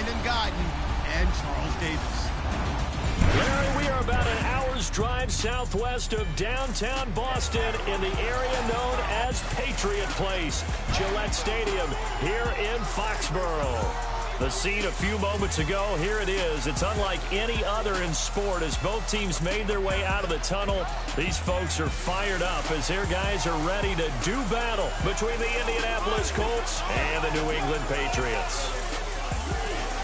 Brandon Gaudin and Charles Davis. Larry, we are about an hour's drive southwest of downtown Boston in the area known as Patriot Place, Gillette Stadium here in Foxborough. The scene a few moments ago, here it is. It's unlike any other in sport as both teams made their way out of the tunnel. These folks are fired up as their guys are ready to do battle between the Indianapolis Colts and the New England Patriots.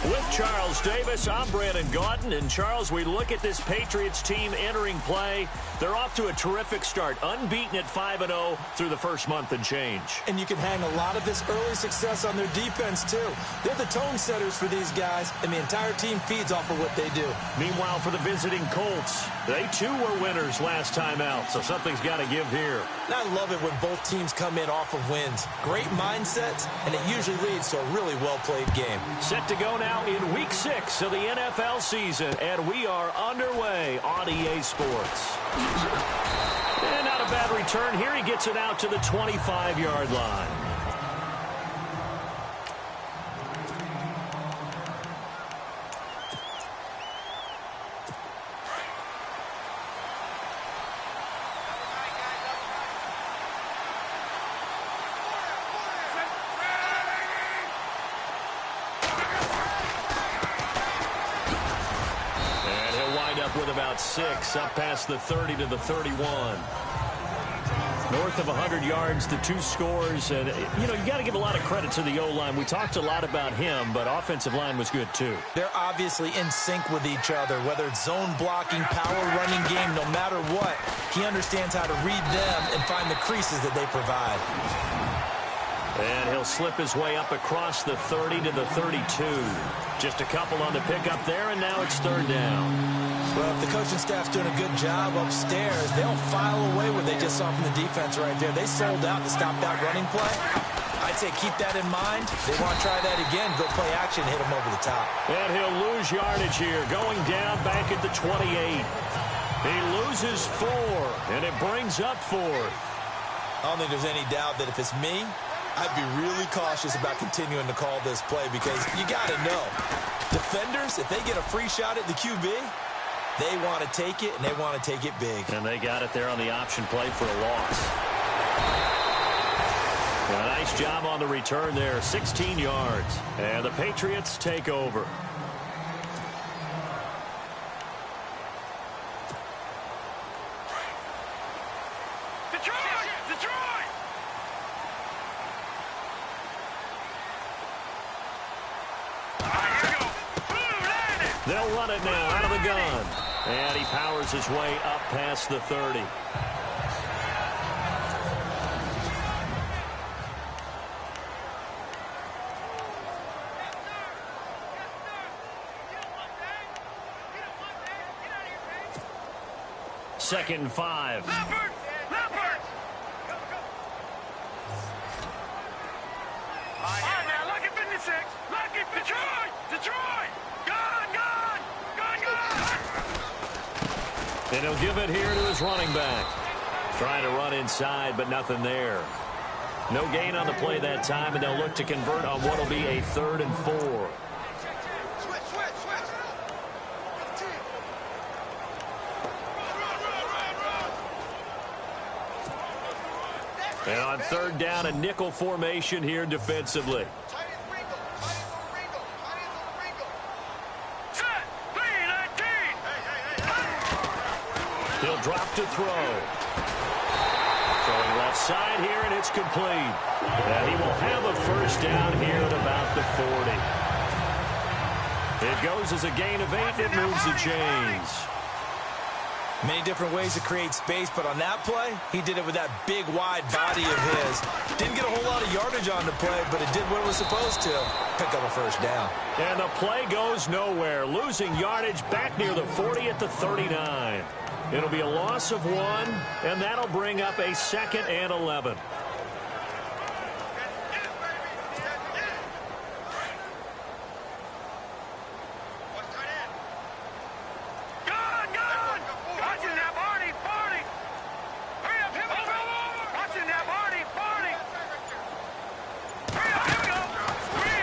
With Charles Davis, I'm Brandon Gaudin. And, Charles, we look at this Patriots team entering play. They're off to a terrific start, unbeaten at 5-0 through the first month and change. And you can hang a lot of this early success on their defense, too. They're the tone setters for these guys, and the entire team feeds off of what they do. Meanwhile, for the visiting Colts, they, too, were winners last time out, so something's got to give here. And I love it when both teams come in off of wins. Great mindsets, and it usually leads to a really well-played game. Set to go now in Week 6 of the NFL season, and we are underway on EA Sports. And not a bad return here. He gets it out to the 25-yard line. With about 6, up past the 30 to the 31. North of 100 yards, the 2 scores. And, you know, you got to give a lot of credit to the O-line. We talked a lot about him, but offensive line was good, too. They're obviously in sync with each other, whether it's zone blocking, power running game, no matter what. He understands how to read them and find the creases that they provide. And he'll slip his way up across the 30 to the 32. Just a couple on the pickup there, and now it's 3rd down. Well, if the coaching staff's doing a good job upstairs, they'll file away what they just saw from the defense right there. They sold out to stop that running play. I'd say keep that in mind. They want to try that again, go play action, hit him over the top. And he'll lose yardage here, going down back at the 28. He loses 4, and it brings up 4th. I don't think there's any doubt that if it's me, I'd be really cautious about continuing to call this play because you got to know, defenders, if they get a free shot at the QB, they want to take it, and they want to take it big. And they got it there on the option play for a loss. A nice job on the return there, 16 yards. And the Patriots take over. They'll run it now out of the gun. And he powers his way up past the 30. Second and 5. Leopard! All right, now, lucky 56. Lucky Detroit! And he'll give it here to his running back. Trying to run inside, but nothing there. No gain on the play that time, and they'll look to convert on what will be a 3rd and 4. And on 3rd down, a nickel formation here defensively. He'll drop to throw. Throwing left side here, and it's complete. And he will have a first down here at about the 40. It goes as a gain of 8, and it moves the chains. Many different ways to create space, but on that play, he did it with that big, wide body of his. Didn't get a whole lot of yardage on the play, but it did what it was supposed to. Pick up a first down. And the play goes nowhere. Losing yardage back near the 40 at the 39. It'll be a loss of 1, and that'll bring up a 2nd and 11.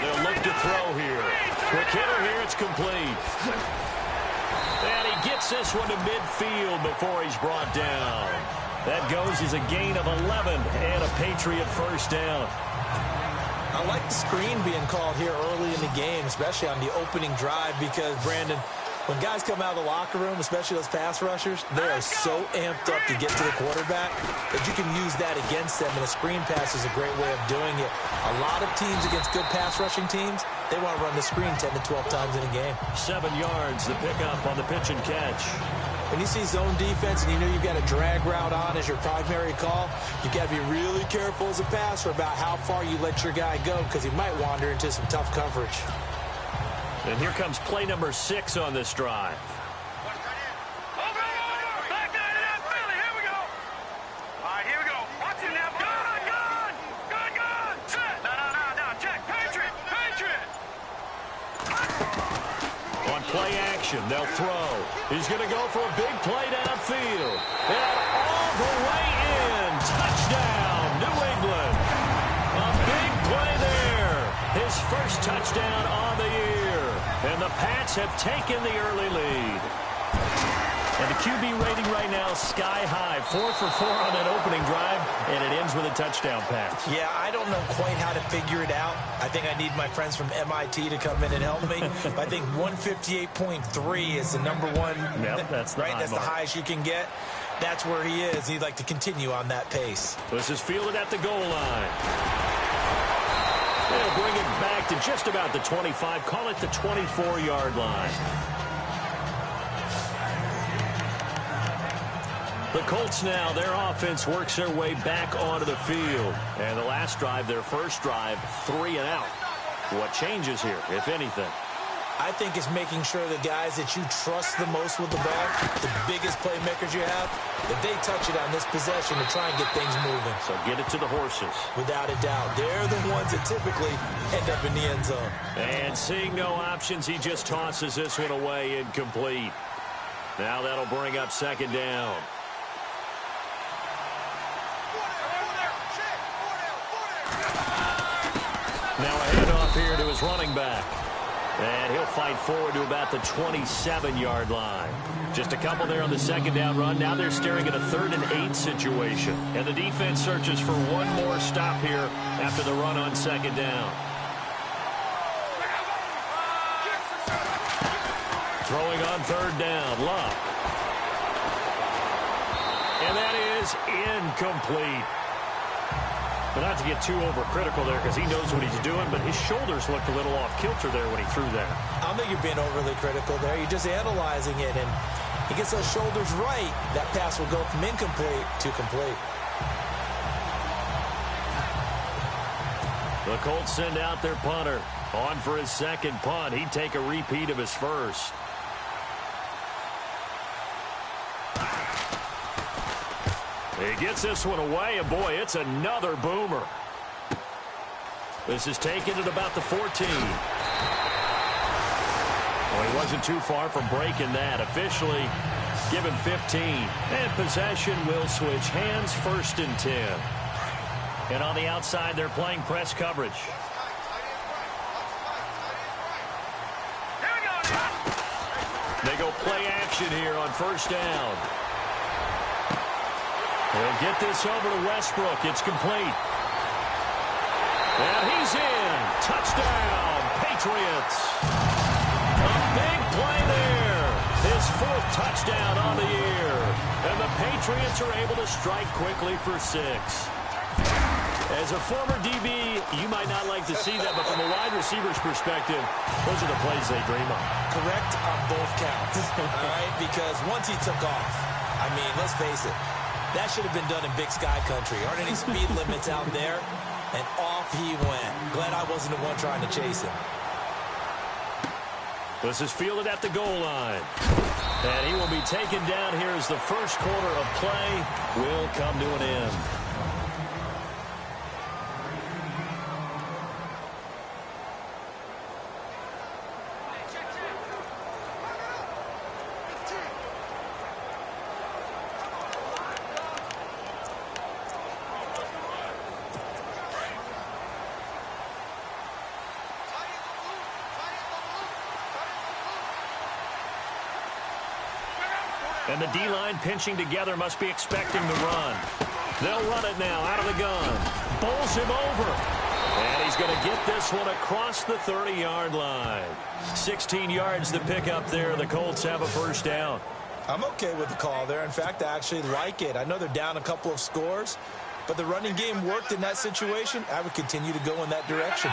They'll look to throw here. Quick hitter here. It's complete. And he gets this one to midfield before he's brought down. That goes as a gain of 11 and a Patriot first down. I like the screen being called here early in the game, especially on the opening drive, because, Brandon, when guys come out of the locker room, especially those pass rushers, they are so amped up to get to the quarterback that you can use that against them, and a screen pass is a great way of doing it. A lot of teams against good pass rushing teams, they want to run the screen 10 to 12 times in a game. 7 yards, the pickup on the pitch and catch. When you see zone defense and you know you've got a drag route on as your primary call, you've got to be really careful as a passer about how far you let your guy go, because he might wander into some tough coverage. And here comes play number 6 on this drive. Back down to that Philly. Here we go. All right, here we go. Watch it now. Gun. Set. No. Check. Patriot. On play action, they'll throw. He's going to go for a big play downfield. And all the way in. Touchdown, New England. A big play there. His first touchdown on the year. And the Pats have taken the early lead. And the QB rating right now, sky high. 4 for 4 on that opening drive, and it ends with a touchdown pass. Yeah, I don't know quite how to figure it out. I think I need my friends from MIT to come in and help me. I think 158.3 is the number one. Yep, that's the right. That's mark. the highest you can get. That's where he is. He'd like to continue on that pace. This is fielded at the goal line. They'll bring it back to just about the 25. Call it the 24-yard line. The Colts now, their offense works their way back onto the field. And the last drive, their first drive, 3 and out. What changes here, if anything? I think it's making sure the guys that you trust the most with the ball, the biggest playmakers you have, that they touch it on this possession to try and get things moving. So get it to the horses. Without a doubt. They're the ones that typically end up in the end zone. And seeing no options, he just tosses this one away, incomplete. Now that'll bring up second down. Now a handoff here to his running back. And he'll fight forward to about the 27-yard line. Just a couple there on the second down run. Now they're staring at a 3rd and 8 situation. And the defense searches for one more stop here after the run on second down. Throwing on 3rd down, Luck. And that is incomplete. But not to get too overcritical there, because he knows what he's doing, but his shoulders looked a little off kilter there when he threw that. I don't think you're being overly critical there. You're just analyzing it, and he gets those shoulders right. That pass will go from incomplete to complete. The Colts send out their punter. On for his second punt. He'd take a repeat of his first. He gets this one away, and boy, it's another boomer. This is taken at about the 14. Well, he wasn't too far from breaking that. Officially given 15. And possession will switch hands, 1st and 10. And on the outside, they're playing press coverage. They go play action here on 1st down. They'll get this over to Westbrook. It's complete. And he's in. Touchdown, Patriots. A big play there. His 4th touchdown on the year. And the Patriots are able to strike quickly for 6. As a former DB, you might not like to see that, but from a wide receiver's perspective, those are the plays they dream of. Correct on both counts. All right, because once he took off, I mean, let's face it, that should have been done in Big Sky Country. Aren't any speed limits out there? And off he went. Glad I wasn't the one trying to chase him. This is fielded at the goal line. And he will be taken down here as the first quarter of play will come to an end. And the D-line pinching together must be expecting the run. They'll run it now out of the gun. Bowls him over. And he's going to get this one across the 30-yard line. 16 yards to pick up there. The Colts have a first down. I'm okay with the call there. In fact, I actually like it. I know they're down a couple of scores, but the running game worked in that situation. I would continue to go in that direction.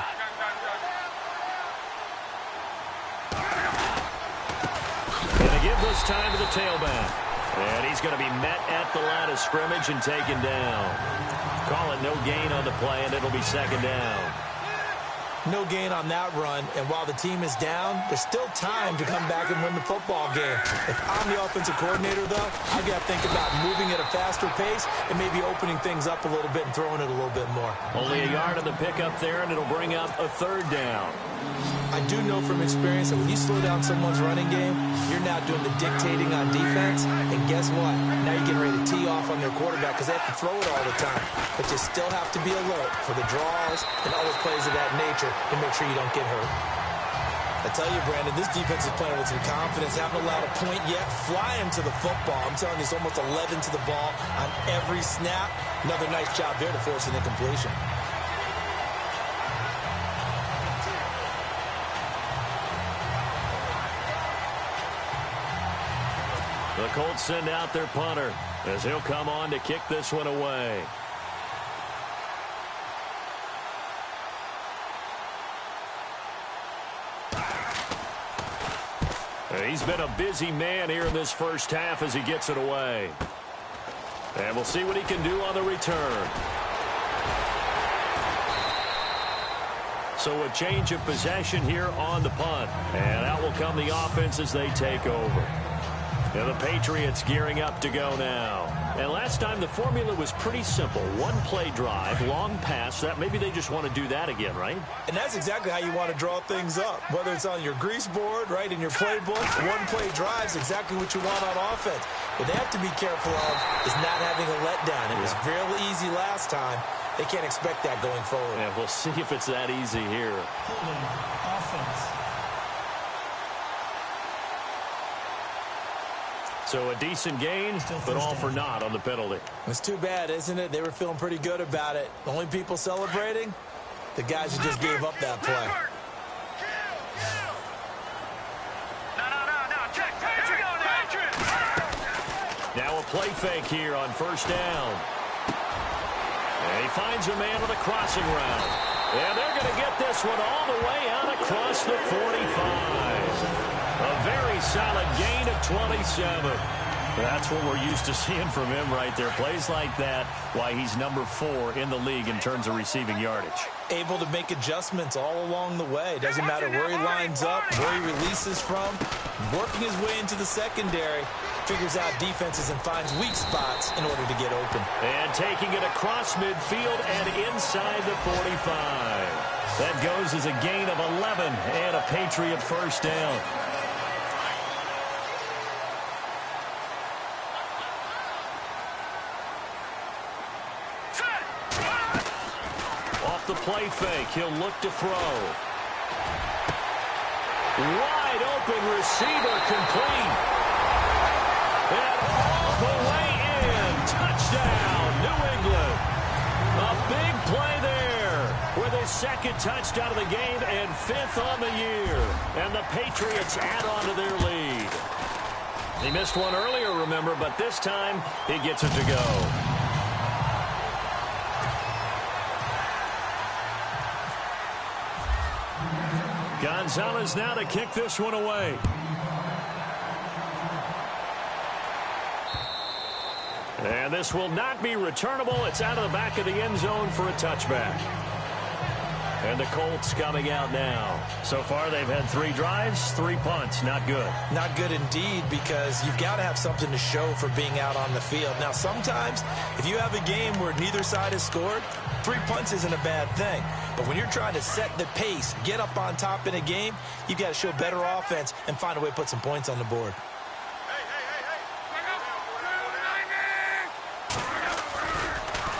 And to give this time to the tailback. And he's going to be met at the line of scrimmage and taken down. Call it no gain on the play, and it'll be second down. No gain on that run, and while the team is down, there's still time to come back and win the football game. If I'm the offensive coordinator, though, I've got to think about moving at a faster pace and maybe opening things up a little bit and throwing it a little bit more. Only a yard on the pickup there, and it'll bring up a third down. I do know from experience that when you slow down someone's running game, you're now doing the dictating on defense, and guess what? Now you're getting ready to tee off on their quarterback because they have to throw it all the time. But you still have to be alert for the draws and other plays of that nature to make sure you don't get hurt. I tell you, Brandon, this defense is playing with some confidence. Haven't allowed a point yet. Flying to the football. I'm telling you, it's almost 11 to the ball on every snap. Another nice job there to force an incompletion. The Colts send out their punter as he'll come on to kick this one away. He's been a busy man here in this first half as he gets it away. And we'll see what he can do on the return. So a change of possession here on the punt. And out will come the offense as they take over. And the Patriots gearing up to go now. And last time the formula was pretty simple. One-play drive, long pass. That maybe they just want to do that again, right? And that's exactly how you want to draw things up. Whether it's on your grease board, right, in your playbook, one-play drive is exactly what you want on offense. What they have to be careful of is not having a letdown. It was real easy last time. They can't expect that going forward. Yeah, we'll see if it's that easy here. Offense. So a decent gain, but all for naught on the penalty. It's too bad, isn't it? They were feeling pretty good about it. The only people celebrating, the guys who just gave up that play. Now a play fake here on first down. And he finds a man with a crossing route. And they're going to get this one all the way out across the 45. A very solid gain of 27. That's what we're used to seeing from him right there. Plays like that, why he's number 4 in the league in terms of receiving yardage. Able to make adjustments all along the way. Doesn't matter where he lines up, where he releases from. Working his way into the secondary. Figures out defenses and finds weak spots in order to get open. And taking it across midfield and inside the 45. That goes as a gain of 11 and a Patriot first down. The play fake. He'll look to throw. Wide open receiver complete. And all the way in. Touchdown, New England. A big play there with his second touchdown of the game and 5th on the year. And the Patriots add on to their lead. He missed one earlier, remember, but this time he gets it to go. Gonzalez now to kick this one away. And this will not be returnable. It's out of the back of the end zone for a touchback. And the Colts coming out now. So far they've had 3 drives, 3 punts. Not good. Not good indeed, because you've got to have something to show for being out on the field. Now sometimes if you have a game where neither side has scored, 3 punts isn't a bad thing. But when you're trying to set the pace, get up on top in a game, you've got to show better offense and find a way to put some points on the board.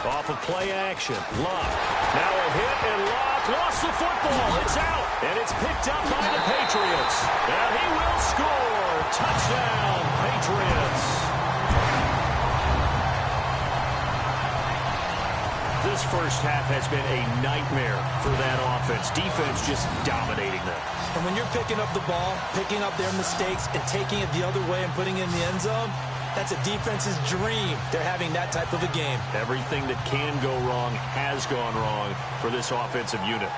Off of play action. Luck. Now a hit, and Luck lost the football. It's out, and it's picked up by the Patriots. And he will score. Touchdown, Patriots. This first half has been a nightmare for that offense. Defense just dominating them. And when you're picking up the ball, picking up their mistakes, and taking it the other way and putting it in the end zone, that's a defense's dream. They're having that type of a game. Everything that can go wrong has gone wrong for this offensive unit.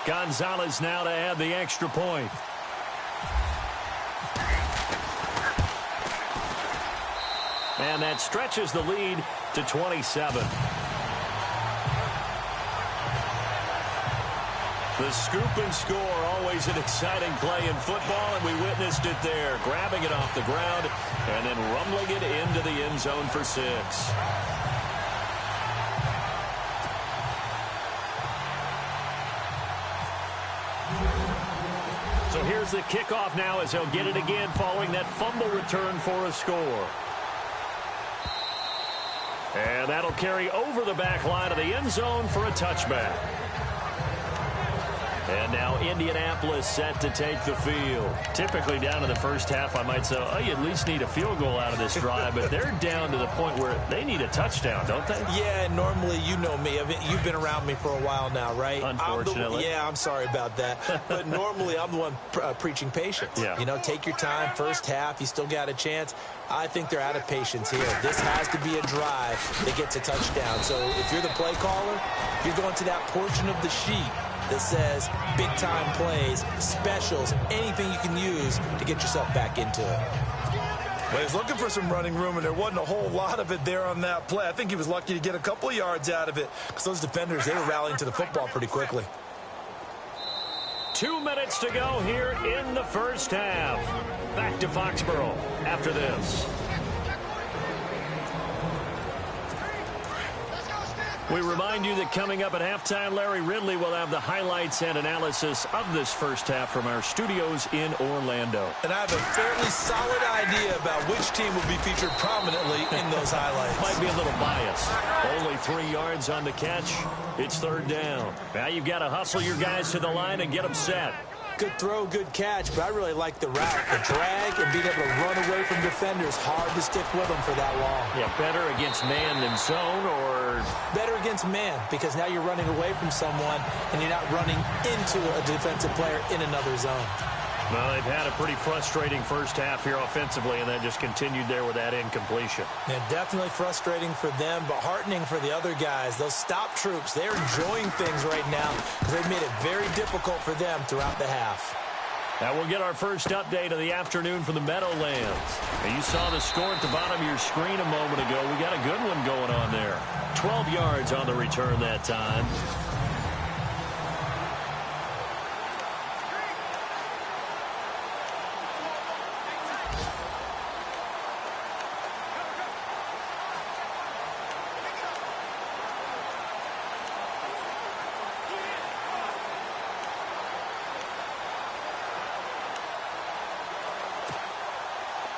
Gonzalez now to add the extra point. And that stretches the lead to 27. The scoop and score, always an exciting play in football, and we witnessed it there. Grabbing it off the ground and then rumbling it into the end zone for 6. So here's the kickoff now as they'll get it again following that fumble return for a score. And that'll carry over the back line of the end zone for a touchback. And now Indianapolis set to take the field. Typically down in the first half, I might say, oh, you at least need a field goal out of this drive. But they're down to the point where they need a touchdown, don't they? Yeah, normally, you know me. You've been around me for a while now, right? Unfortunately. I'm sorry about that. But normally, I'm the one preaching patience. Yeah. You know, take your time. First half, you still got a chance. I think they're out of patience here. This has to be a drive that gets a touchdown. So if you're the play caller, you're going to that portion of the sheet that says big-time plays, specials, anything you can use to get yourself back into it. Well, he's looking for some running room, and there wasn't a whole lot of it there on that play. I think he was lucky to get a couple of yards out of it because those defenders, they were rallying to the football pretty quickly. 2 minutes to go here in the first half. Back to Foxborough after this. We remind you that coming up at halftime, Larry Ridley will have the highlights and analysis of this first half from our studios in Orlando. And I have a fairly solid idea about which team will be featured prominently in those highlights. Might be a little biased. Only 3 yards on the catch. It's third down. Now you've got to hustle your guys to the line and get them set. Good throw, good catch, but I really like the route. The drag and being able to run away from defenders. Hard to stick with them for that long. Yeah, better against man than zone, or better against man, because now you're running away from someone and you're not running into a defensive player in another zone. Well, they've had a pretty frustrating first half here offensively, and then just continued there with that incompletion. Yeah, definitely frustrating for them, but heartening for the other guys. Those stop troops, they're enjoying things right now because they've made it very difficult for them throughout the half. Now we'll get our first update of the afternoon from the Meadowlands. And you saw the score at the bottom of your screen a moment ago. We got a good one going on there. 12 yards on the return that time.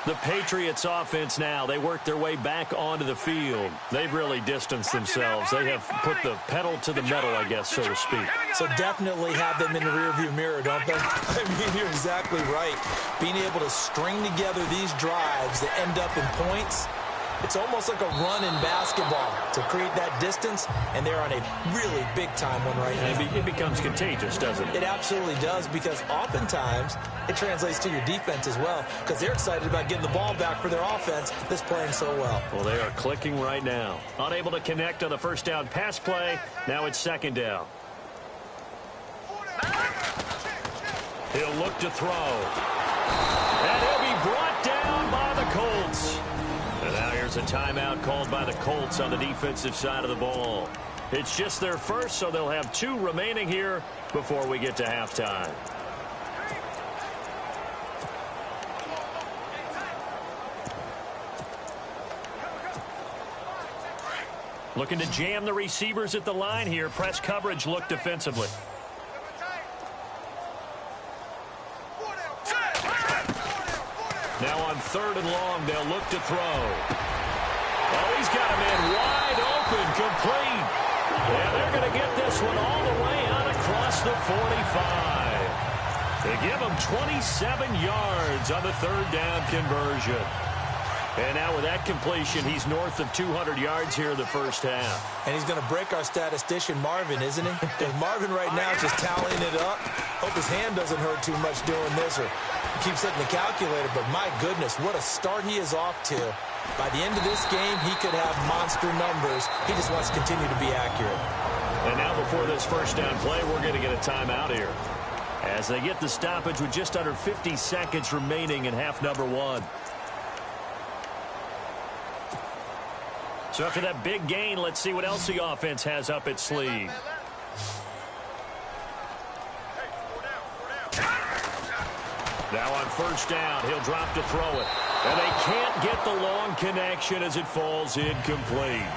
The Patriots offense now, they work their way back onto the field. They've really distanced themselves. They have put the pedal to the metal, I guess, so to speak. So definitely have them in the rearview mirror, don't they? I mean, you're exactly right. Being able to string together these drives that end up in points, it's almost like a run in basketball to create that distance, and they're on a really big-time one right now. It becomes contagious, doesn't it? It absolutely does, because oftentimes it translates to your defense as well, because they're excited about getting the ball back for their offense that's playing so well. Well, they are clicking right now. Unable to connect on the first down pass play. Now it's second down. He'll look to throw. And he'll be brought down by the Colts. And now here's a timeout called by the Colts on the defensive side of the ball. It's just their first, so they'll have 2 remaining here before we get to halftime. Looking to jam the receivers at the line here. Press coverage look defensively. Now on 3rd and long, they'll look to throw. Oh, he's got a man wide open, complete. Yeah, they're going to get this one all the way out across the 45. They give him 27 yards on the 3rd down conversion. And now with that completion, he's north of 200 yards here in the first half. And he's going to break our statistician, Marvin, isn't he? And Marvin right now is just tallying it up. Hope his hand doesn't hurt too much doing this, or keeps hitting the calculator. But my goodness, what a start he is off to. By the end of this game, he could have monster numbers. He just wants to continue to be accurate. And now before this first down play, we're going to get a timeout here, as they get the stoppage with just under 50 seconds remaining in half number 1. So after that big gain, let's see what else the offense has up its sleeve. Now on 1st down, he'll drop to throw it. And they can't get the long connection as it falls incomplete.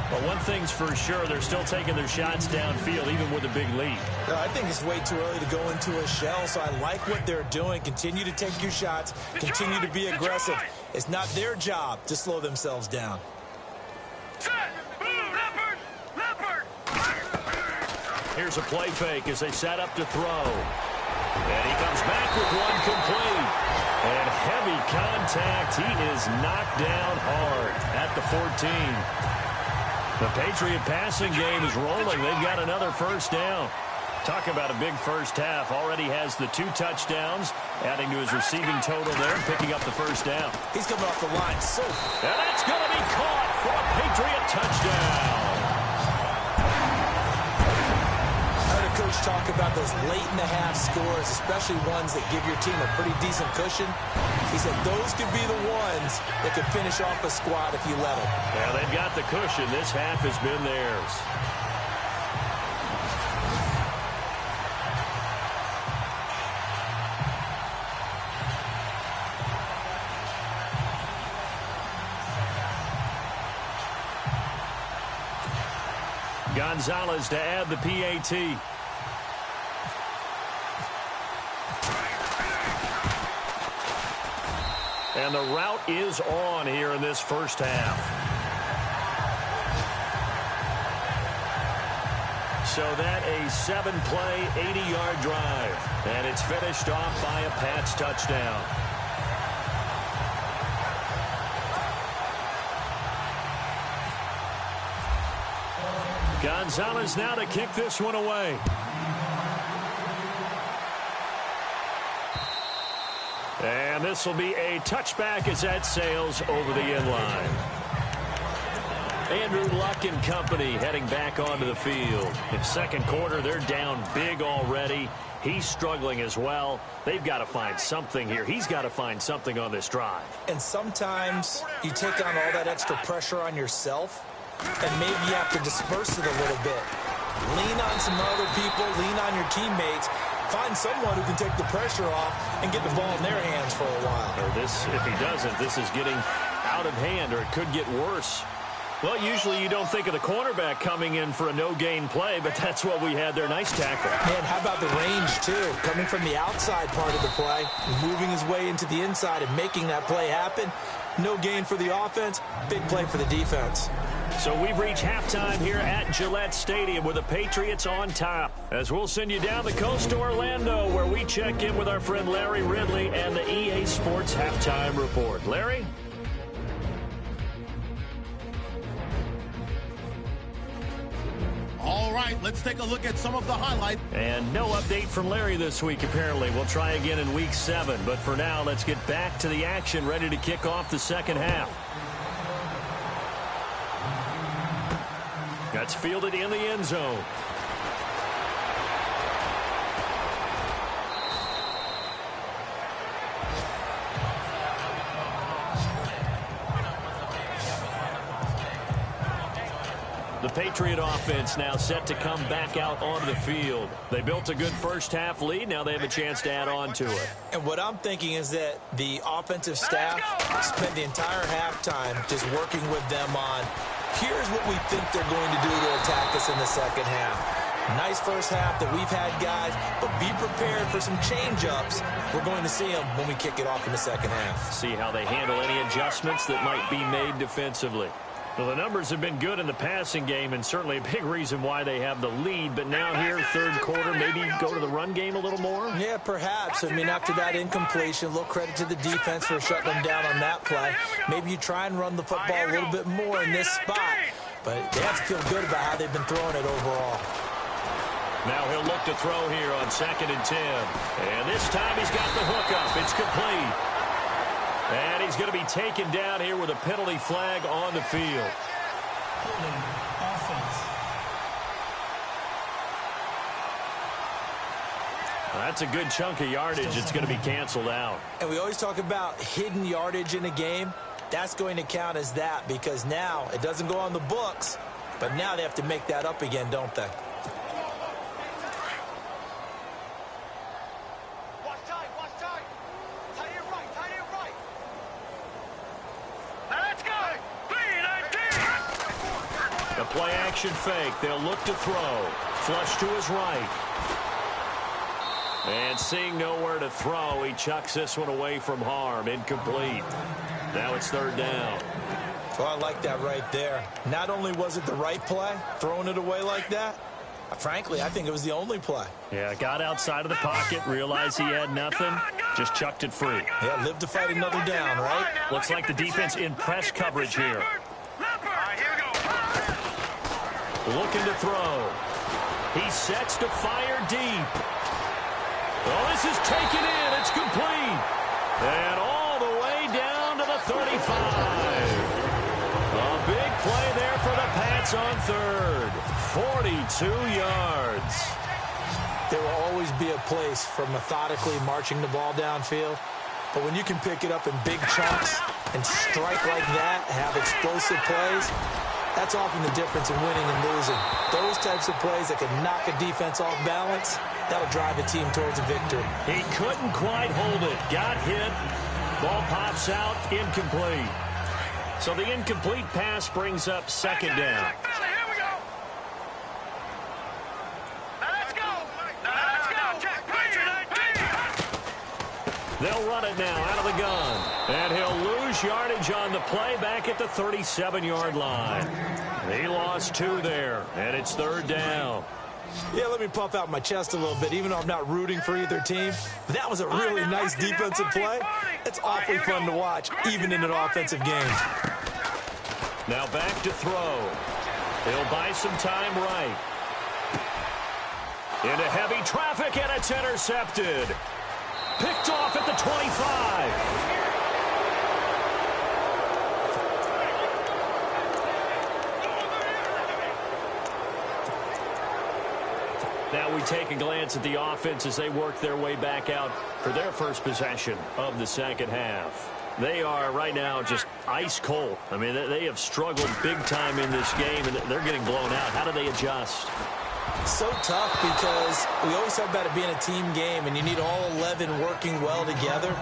But one thing's for sure, they're still taking their shots downfield, even with a big lead. No, I think it's way too early to go into a shell, so I like what they're doing. Continue to take your shots. Continue to be aggressive. It's not their job to slow themselves down. Here's a play fake as they set up to throw. And he comes back with one complete. And heavy contact. He is knocked down hard at the 14. The Patriot passing game is rolling. They've got another first down. Talk about a big first half. Already has the 2 touchdowns, adding to his receiving total there, picking up the first down. He's coming off the line. And that's going to be caught for a Patriot touchdown. Coach talk about those late-in-the-half scores, especially ones that give your team a pretty decent cushion. He said those could be the ones that could finish off a squad if you let them. Yeah, they've got the cushion. This half has been theirs. Gonzalez to add the PAT. And the route is on here in this first half. So that a 7-play, 80-yard drive. And it's finished off by a Pats touchdown. Gonzalez now to kick this one away. And this will be a touchback as that sails over the end line. Andrew Luck and company heading back onto the field. In second quarter, they're down big already. He's struggling as well. They've got to find something here. He's got to find something on this drive. And sometimes you take on all that extra pressure on yourself, and maybe you have to disperse it a little bit. Lean on some other people. Lean on your teammates. Find someone who can take the pressure off and get the ball in their hands for a while. Or this, if he doesn't, this is getting out of hand, or it could get worse. Well, usually you don't think of the cornerback coming in for a no-gain play, but that's what we had there. Nice tackle. Man, how about the range, too? Coming from the outside part of the play, moving his way into the inside and making that play happen. No gain for the offense, big play for the defense. So we've reached halftime here at Gillette Stadium with the Patriots on top. As we'll send you down the coast to Orlando, where we check in with our friend Larry Ridley and the EA Sports Halftime Report. Larry? All right, let's take a look at some of the highlights. And no update from Larry this week, apparently. We'll try again in Week 7. But for now, let's get back to the action, ready to kick off the second half. That's fielded in the end zone. The Patriot offense now set to come back out onto the field. They built a good first half lead. Now they have a chance to add on to it. And what I'm thinking is that the offensive staff spent the entire halftime just working with them on Here's what we think they're going to do to attack us in the second half. Nice first half that we've had, guys, but be prepared for some change-ups. We're going to see them when we kick it off in the second half. See how they handle any adjustments that might be made defensively. Well, the numbers have been good in the passing game, and certainly a big reason why they have the lead. But now here, third quarter, maybe go to the run game a little more? Yeah, perhaps. I mean, after that incompletion, a little credit to the defense for shutting them down on that play. Maybe you try and run the football a little bit more in this spot. But they have to feel good about how they've been throwing it overall. Now he'll look to throw here on 2nd and 10. And this time he's got the hook up. It's complete. And he's going to be taken down here with a penalty flag on the field. Holding offense. That's a good chunk of yardage. It's going to be canceled out. And we always talk about hidden yardage in a game. That's going to count as that because now it doesn't go on the books, but now they have to make that up again, don't they? Play action fake. They'll look to throw. Flush to his right. And seeing nowhere to throw, he chucks this one away from harm. Incomplete. Now it's 3rd down. Well, I like that right there. Not only was it the right play, throwing it away like that, frankly, I think it was the only play. Yeah, got outside of the pocket, realized he had nothing, just chucked it free. Yeah, live to fight another down, right? Looks like the defense in press coverage here. Looking to throw. He sets to fire deep. Oh, this is taken in. It's complete. And all the way down to the 35. A big play there for the Pats on 3rd. 42 yards. There will always be a place for methodically marching the ball downfield. But when you can pick it up in big chunks and strike like that, have explosive plays, that's often the difference in winning and losing. Those types of plays that can knock a defense off balance, that'll drive a team towards a victory. He couldn't quite hold it. Got hit. Ball pops out. Incomplete. So the incomplete pass brings up 2nd down. They'll run it now out of the gun. And he'll lose yardage on the play back at the 37-yard line. He lost 2 there, and it's 3rd down. Yeah, let me puff out my chest a little bit, even though I'm not rooting for either team. That was a really nice defensive play. It's awfully fun to watch, even in an offensive game. Now back to throw. He'll buy some time right. Into heavy traffic, and it's intercepted. Picked off at the 25. Now we take a glance at the offense as they work their way back out for their first possession of the second half. They are right now just ice cold. I mean, they have struggled big time in this game, and they're getting blown out. How do they adjust? So tough because we always talk about it being a team game and you need all 11 working well together.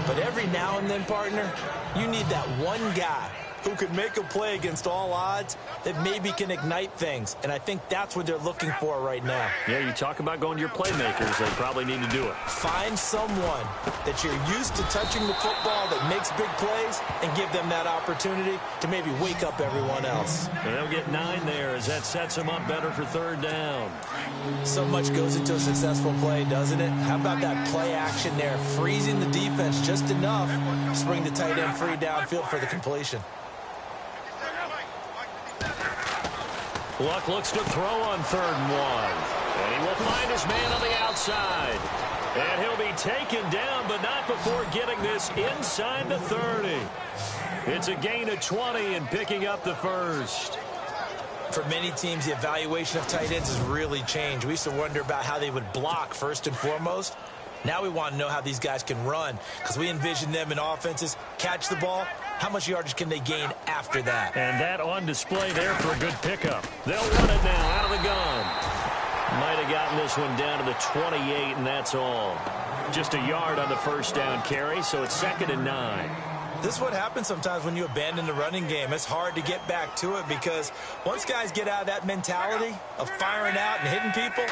But every now and then, partner, you need that one guy who could make a play against all odds that maybe can ignite things. And I think that's what they're looking for right now. Yeah, you talk about going to your playmakers. They probably need to do it. Find someone that you're used to touching the football that makes big plays and give them that opportunity to maybe wake up everyone else. And they'll get 9 there as that sets them up better for 3rd down. So much goes into a successful play, doesn't it? How about that play action there, freezing the defense just enough to bring the tight end free downfield for the completion. Luck looks to throw on 3rd and 1. And he will find his man on the outside. And he'll be taken down, but not before getting this inside the 30. It's a gain of 20 and picking up the first. For many teams, the evaluation of tight ends has really changed. We used to wonder about how they would block first and foremost. Now we want to know how these guys can run because we envision them in offenses, catch the ball. How much yardage can they gain after that? And that on display there for a good pickup. They'll run it now out of the gun. Might have gotten this one down to the 28, and that's all. Just a yard on the first down carry, so it's 2nd and 9. This is what happens sometimes when you abandon the running game. It's hard to get back to it because once guys get out of that mentality of firing out and hitting people,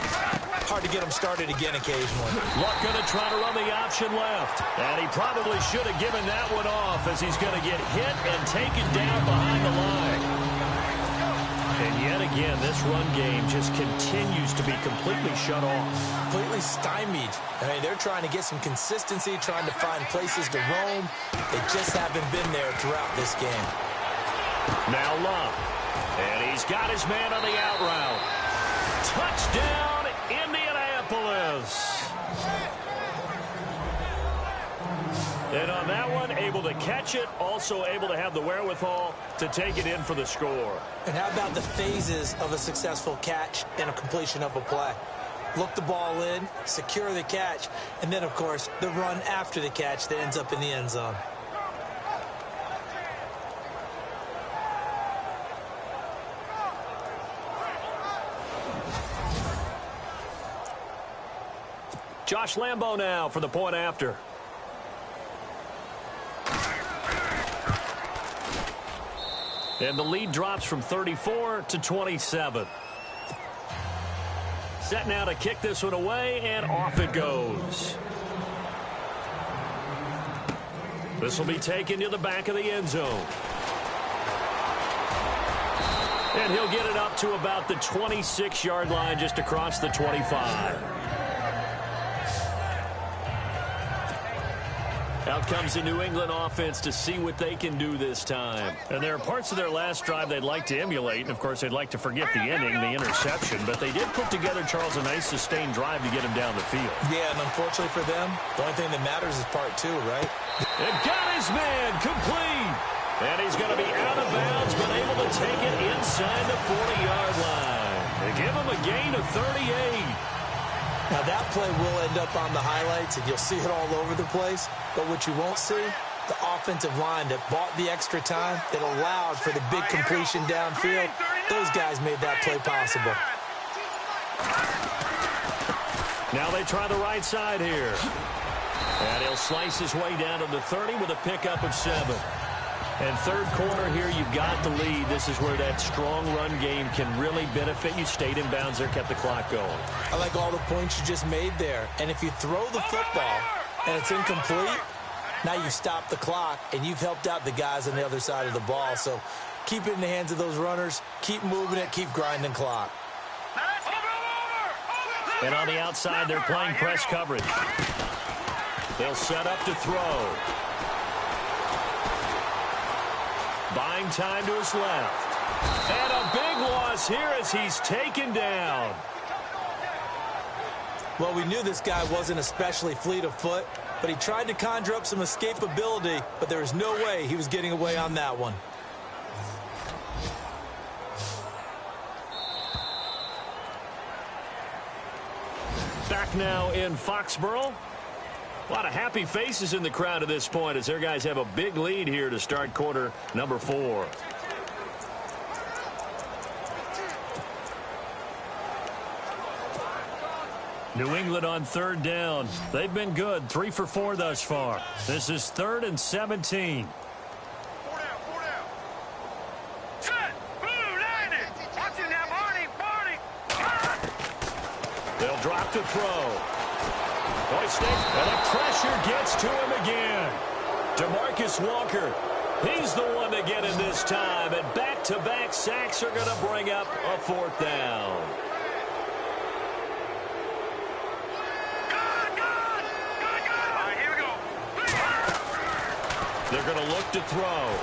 hard to get them started again occasionally. Luck going to try to run the option left. And he probably should have given that one off as he's going to get hit and taken down behind the line. And yet again, this run game just continues to be completely shut off. Completely stymied. I mean, they're trying to get some consistency, trying to find places to roam. They just haven't been there throughout this game. Now Love. And he's got his man on the out route. Touchdown, Indianapolis. And on that one, able to catch it, also able to have the wherewithal to take it in for the score. And how about the phases of a successful catch and a completion of a play? Look the ball in, secure the catch, and then, of course, the run after the catch that ends up in the end zone. Josh Lambo now for the point after. And the lead drops from 34 to 27. Set now to kick this one away, and off it goes. This will be taken to the back of the end zone. And he'll get it up to about the 26-yard line, just across the 25. Out comes the New England offense to see what they can do this time. And there are parts of their last drive they'd like to emulate. And, of course, they'd like to forget the ending, the interception. But they did put together, Charles, a nice sustained drive to get him down the field. Yeah, and unfortunately for them, the only thing that matters is part two, right? And got his man complete. And he's going to be out of bounds, but able to take it inside the 40-yard line. They give him a gain of 38. Now, that play will end up on the highlights, and you'll see it all over the place. But what you won't see, the offensive line that bought the extra time, that allowed for the big completion downfield, those guys made that play possible. Now they try the right side here. And he'll slice his way down to the 30 with a pickup of 7. And third quarter here, you've got the lead. This is where that strong run game can really benefit you. Stayed in bounds there, kept the clock going. I like all the points you just made there. And if you throw the football and it's incomplete, now you stop the clock and you've helped out the guys on the other side of the ball. So keep it in the hands of those runners. Keep moving it. Keep grinding clock. And on the outside, they're playing press coverage. They'll set up to throw. Buying time to his left. And a big loss here as he's taken down. Well, we knew this guy wasn't especially fleet of foot, but he tried to conjure up some escapability, but there was no way he was getting away on that one. Back now in Foxborough. A lot of happy faces in the crowd at this point as their guys have a big lead here to start quarter number 4. New England on third down. They've been good. 3 for 4 thus far. This is 3rd and 17. They'll drop to throw. And the pressure gets to him again. DeMarcus Walker, he's the one to get in this time. And back-to-back sacks are going to bring up a 4th down. They're going to look to throw.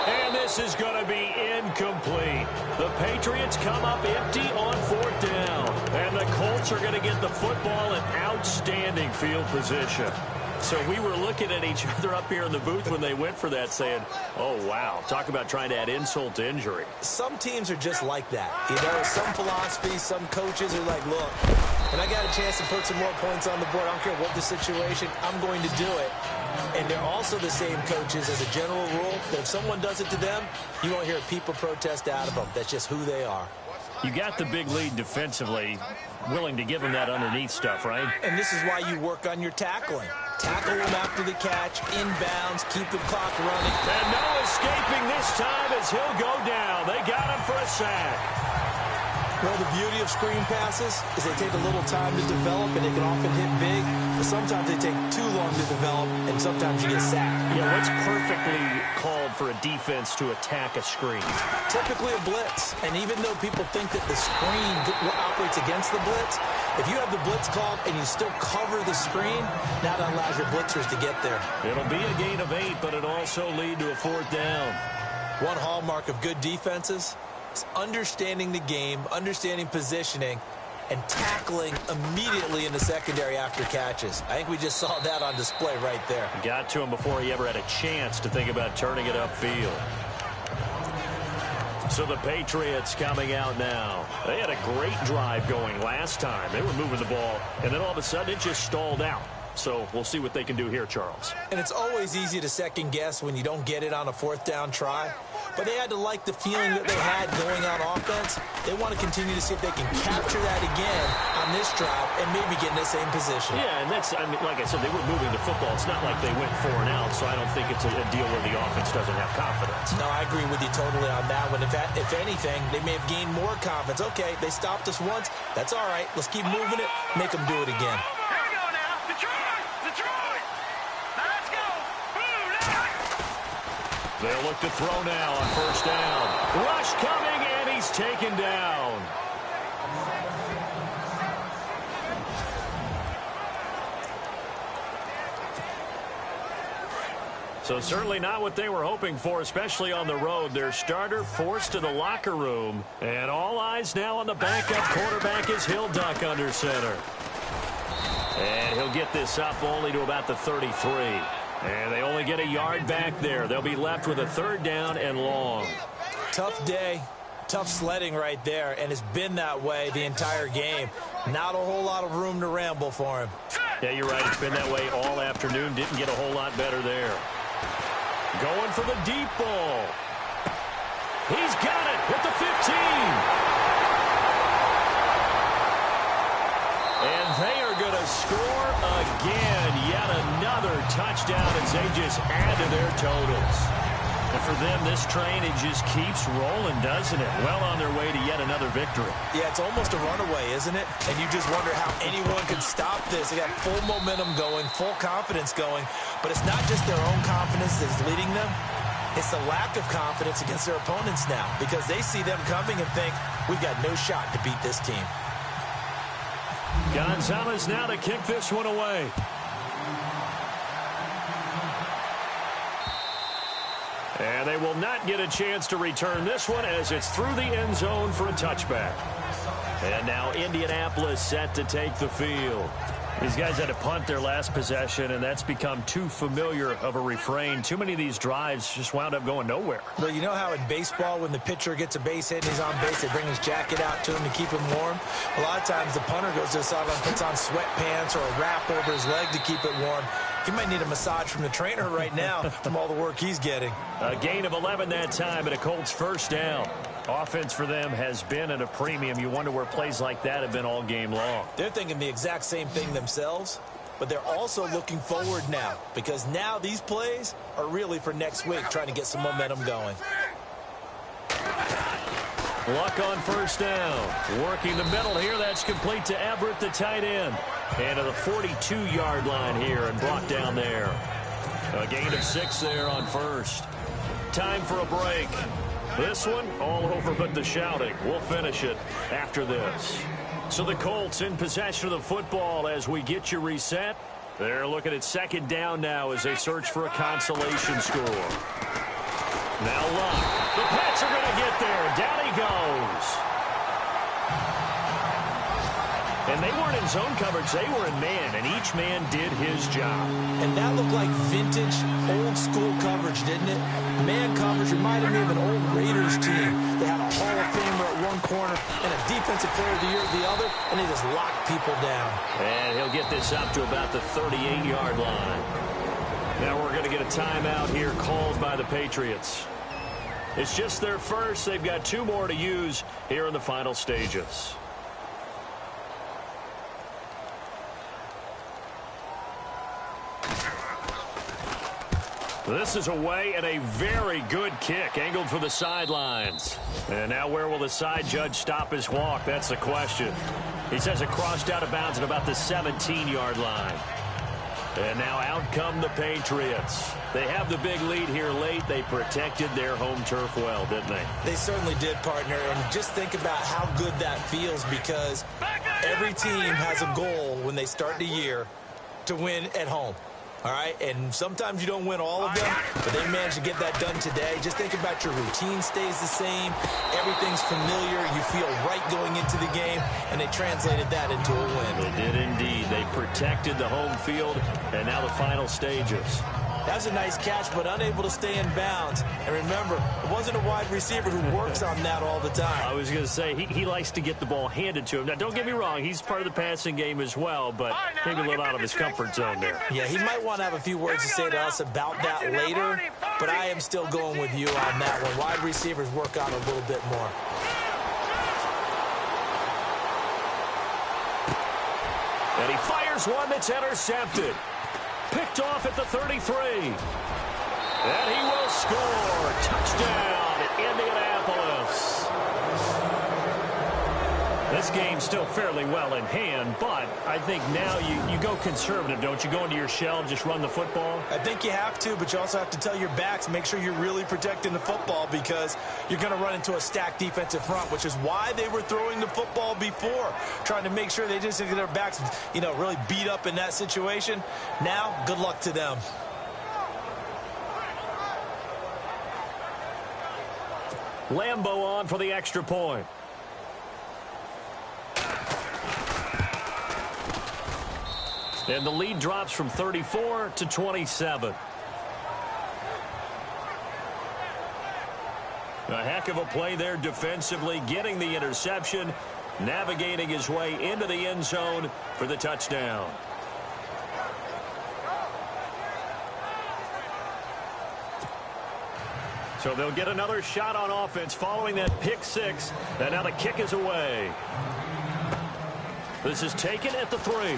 And this is going to be incomplete. The Patriots come up empty on 4th down. And the Colts are going to get the football in outstanding field position. So we were looking at each other up here in the booth when they went for that saying, oh, wow, talk about trying to add insult to injury. Some teams are just like that. You know, some philosophies, some coaches are like, look, when I got a chance to put some more points on the board, I don't care what the situation, I'm going to do it. And they're also the same coaches as a general rule that if someone does it to them, you won't hear people protest out of them. That's just who they are. You got the big lead defensively, willing to give them that underneath stuff, right? And this is why you work on your tackling. Tackle him after the catch, inbounds, keep the clock running. And no escaping this time as he'll go down. They got him for a sack. Well, the beauty of screen passes is they take a little time to develop, and they can often hit big, but sometimes they take too long to develop, and sometimes you get sacked. Yeah, what's perfectly called for a defense to attack a screen? Typically a blitz, and even though people think that the screen operates against the blitz, if you have the blitz called and you still cover the screen, now that allows your blitzers to get there. It'll be a gain of 8, but it'll also lead to a 4th down. One hallmark of good defenses is understanding the game, understanding positioning, and tackling immediately in the secondary after catches. I think we just saw that on display right there. Got to him before he ever had a chance to think about turning it upfield. So the Patriots coming out now. They had a great drive going last time. They were moving the ball, and then all of a sudden it just stalled out. So we'll see what they can do here, Charles. And it's always easy to second guess when you don't get it on a 4th down try. But they had to like the feeling that they had going on offense. They want to continue to see if they can capture that again on this drive and maybe get in the same position. Yeah, and that's, I mean, like I said, they were moving the football. It's not like they went 4 and out, so I don't think it's a deal where the offense doesn't have confidence. No, I agree with you totally on that one. If anything, they may have gained more confidence. Okay, they stopped us once. That's all right. Let's keep moving it. Make them do it again. Here we go now. Detroit! Detroit! Now let's go! Boom! They'll look to throw now on 1st down. Rush coming, and he's taken down. So certainly not what they were hoping for, especially on the road. Their starter forced to the locker room. And all eyes now on the backup quarterback as he'll duck under center. And he'll get this up only to about the 33. And they only get a yard back there. They'll be left with a 3rd down and long. Tough day. Tough sledding right there, and it's been that way the entire game. Not a whole lot of room to ramble for him. Yeah, you're right. It's been that way all afternoon. Didn't get a whole lot better there. Going for the deep ball. He's got it at the 15. And they are going to score again. Yet another touchdown as they just add to their totals. And for them, this train, it just keeps rolling, doesn't it? Well on their way to yet another victory. Yeah, it's almost a runaway, isn't it? And you just wonder how anyone can stop this. They got full momentum going, full confidence going. But it's not just their own confidence that's leading them. It's the lack of confidence against their opponents now, because they see them coming and think, we've got no shot to beat this team. Gonzalez now to kick this one away. And they will not get a chance to return this one as it's through the end zone for a touchback. And now Indianapolis set to take the field. These guys had to punt their last possession, and that's become too familiar of a refrain. Too many of these drives just wound up going nowhere. Well, you know how in baseball, when the pitcher gets a base hit and he's on base, they bring his jacket out to him to keep him warm? A lot of times the punter goes to the sideline, puts on sweatpants or a wrap over his leg to keep it warm. He might need a massage from the trainer right now from all the work he's getting. A gain of 11 that time and a Colts 1st down. Offense for them has been at a premium. You wonder where plays like that have been all game long. They're thinking the exact same thing themselves, but they're also looking forward now, because now these plays are really for next week, trying to get some momentum going. Luck on 1st down. Working the middle here. That's complete to Everett, the tight end. And to the 42-yard line here and brought down there. A gain of 6 there on 1st. Time for a break. This one all over but the shouting. We'll finish it after this. So the Colts in possession of the football as we get you reset. They're looking at 2nd down now as they search for a consolation score. Now Luck. The Pats are going to get there. Down he goes. And they weren't in zone coverage. They were in man, and each man did his job. And that looked like vintage, old-school coverage, didn't it? Man coverage reminded me of an old Raiders team. They had a Hall of Famer at one corner and a Defensive Player of the Year at the other, and they just locked people down. And he'll get this up to about the 38-yard line. Now we're going to get a timeout here called by the Patriots. It's just their first. They've got 2 more to use here in the final stages. This is away and a very good kick, angled for the sidelines. And now where will the side judge stop his walk? That's the question. He says it crossed out of bounds at about the 17-yard line. And now out come the Patriots. They have the big lead here late. They protected their home turf well, didn't they? They certainly did, partner. And just think about how good that feels, because every team has a goal when they start the year to win at home. All right, and sometimes you don't win all of them, but they managed to get that done today. Just think about your routine stays the same. Everything's familiar. You feel right going into the game, and they translated that into a win. They did indeed. They protected the home field, and now the final stages. That was a nice catch, but unable to stay in bounds. And remember, it wasn't a wide receiver who works on that all the time. I was going to say, he likes to get the ball handed to him. Now, don't get me wrong, he's part of the passing game as well, but maybe a little out of his comfort zone there. Yeah, he might want to have a few words to say to us about that later, but I am still going with you on that one. Wide receivers work on a little bit more. And he fires one that's intercepted. Picked off at the 33. And he will score. Touchdown, Indianapolis. This game's still fairly well in hand, but I think now you go conservative, don't you? Go into your shell, just run the football? I think you have to, but you also have to tell your backs, make sure you're really protecting the football, because you're going to run into a stacked defensive front, which is why they were throwing the football before, trying to make sure they just get their backs, really beat up in that situation. Now, good luck to them. Lambeau on for the extra point. And the lead drops from 34 to 27. A heck of a play there defensively, getting the interception, navigating his way into the end zone for the touchdown. So they'll get another shot on offense following that pick six. And now the kick is away. This is taken at the 3.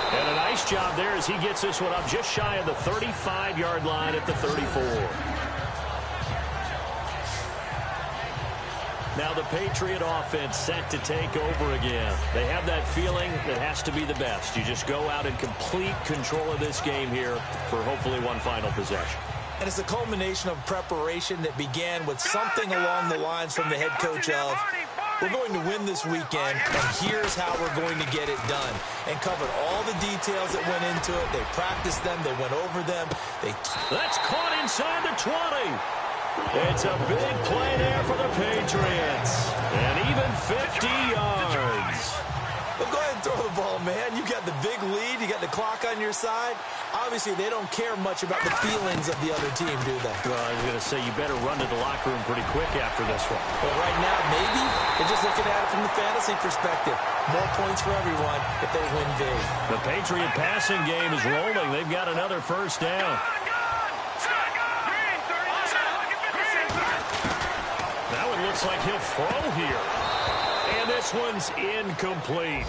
And a nice job there as he gets this one up just shy of the 35-yard line at the 34. Now the Patriot offense set to take over again. They have that feeling that has to be the best. You just go out in complete control of this game here for hopefully one final possession. And it's a culmination of preparation that began with something along the lines from the head coach of, we're going to win this weekend, and here's how we're going to get it done. And covered all the details that went into it. They practiced them. They went over them. That's caught inside the 20. It's a big play there for the Patriots. And even 50 yards. Well, go ahead and throw the ball, man. You got the big lead. You got the clock on your side. Obviously, they don't care much about the feelings of the other team, do they? Well, I was going to say, you better run to the locker room pretty quick after this one. Well, right now, maybe they're just looking at it from the fantasy perspective. More points for everyone if they win big. The Patriot passing game is rolling. They've got another first down. Now it looks like he'll throw here. And this one's incomplete.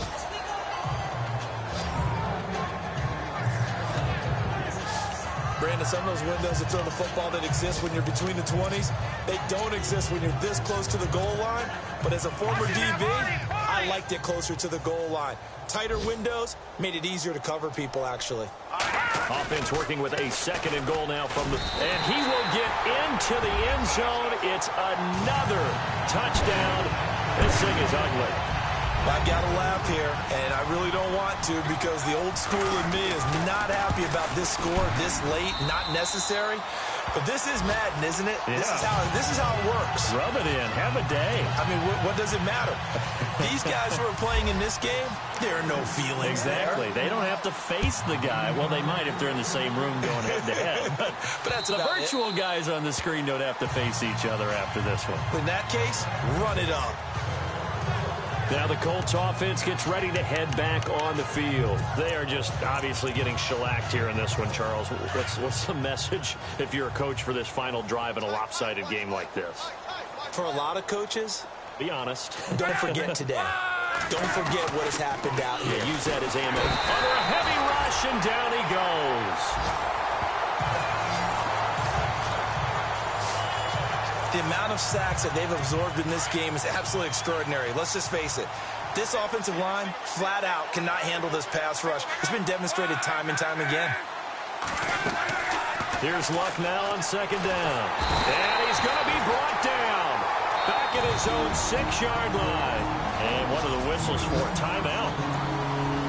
Brandon, some of those windows to throw the football that exist when you're between the 20s, they don't exist when you're this close to the goal line. But as a former DB, I liked it closer to the goal line. Tighter windows made it easier to cover people, actually. Offense working with a second and goal now from the... And he will get into the end zone. It's another touchdown. This thing is ugly. I've got to laugh here, and I really don't want to, because the old school in me is not happy about this score this late, not necessary. But this is Madden, isn't it? Yeah. This is how it works. Rub it in. Have a day. I mean, what does it matter? These guys who are playing in this game, there are no feelings Exactly. there. They don't have to face the guy. Well, they might if they're in the same room going head-to-head. But that's the about virtual guys on the screen don't have to face each other after this one. In that case, run it up. Now the Colts offense gets ready to head back on the field. They are just obviously getting shellacked here in this one, Charles. What's the message if you're a coach for this final drive in a lopsided game like this? For a lot of coaches, be honest. Don't forget today. Don't forget what has happened out here. Use that as ammo. Under a heavy rush, rush, and down he goes. The amount of sacks that they've absorbed in this game is absolutely extraordinary. Let's just face it. This offensive line, flat out, cannot handle this pass rush. It's been demonstrated time and time again. Here's Luck now on second down. And he's going to be brought down. Back at his own 6-yard line. And one of the whistles for a timeout.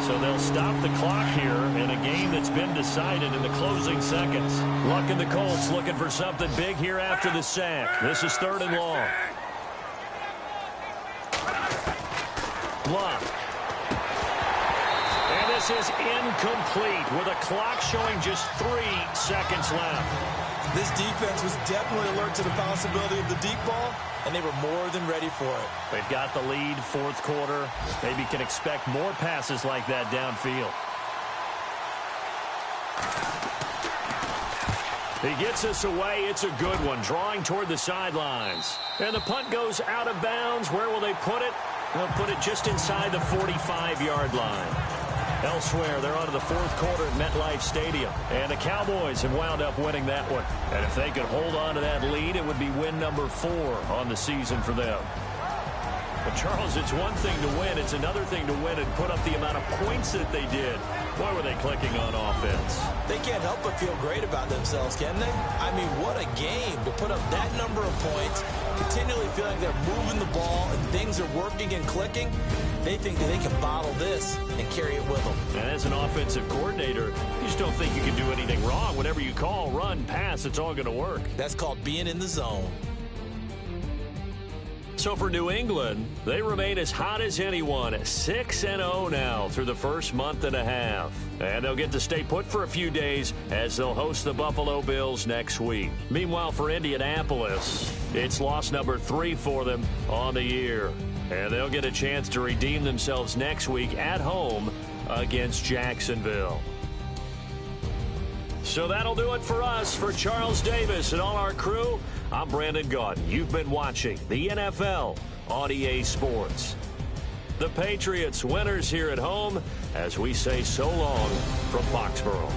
So they'll stop the clock here in a game that's been decided in the closing seconds. Luck and the Colts looking for something big here after the sack. This is 3rd and long. Luck. And this is incomplete with a clock showing just 3 seconds left. This defense was definitely alert to the possibility of the deep ball, and they were more than ready for it. They've got the lead, 4th quarter. Maybe can expect more passes like that downfield. He gets us away. It's a good one, drawing toward the sidelines. And the punt goes out of bounds. Where will they put it? They'll put it just inside the 45-yard line. Elsewhere, they're on to the 4th quarter at MetLife Stadium. And the Cowboys have wound up winning that one. And if they could hold on to that lead, it would be win number 4 on the season for them. But, Charles, it's one thing to win. It's another thing to win and put up the amount of points that they did. Boy, were they clicking on offense. They can't help but feel great about themselves, can they? I mean, what a game to put up that number of points, continually feeling they're moving the ball and things are working and clicking. They think that they can bottle this and carry it with them. And as an offensive coordinator, you just don't think you can do anything wrong. Whatever you call, run, pass, it's all going to work. That's called being in the zone. So for New England, they remain as hot as anyone, 6-0 now through the first month and a half. And they'll get to stay put for a few days as they'll host the Buffalo Bills next week. Meanwhile, for Indianapolis, it's loss number 3 for them on the year. And they'll get a chance to redeem themselves next week at home against Jacksonville. So that'll do it for us. For Charles Davis and all our crew, I'm Brandon Gaudin. You've been watching the NFL on EA Sports. The Patriots winners here at home as we say so long from Foxborough.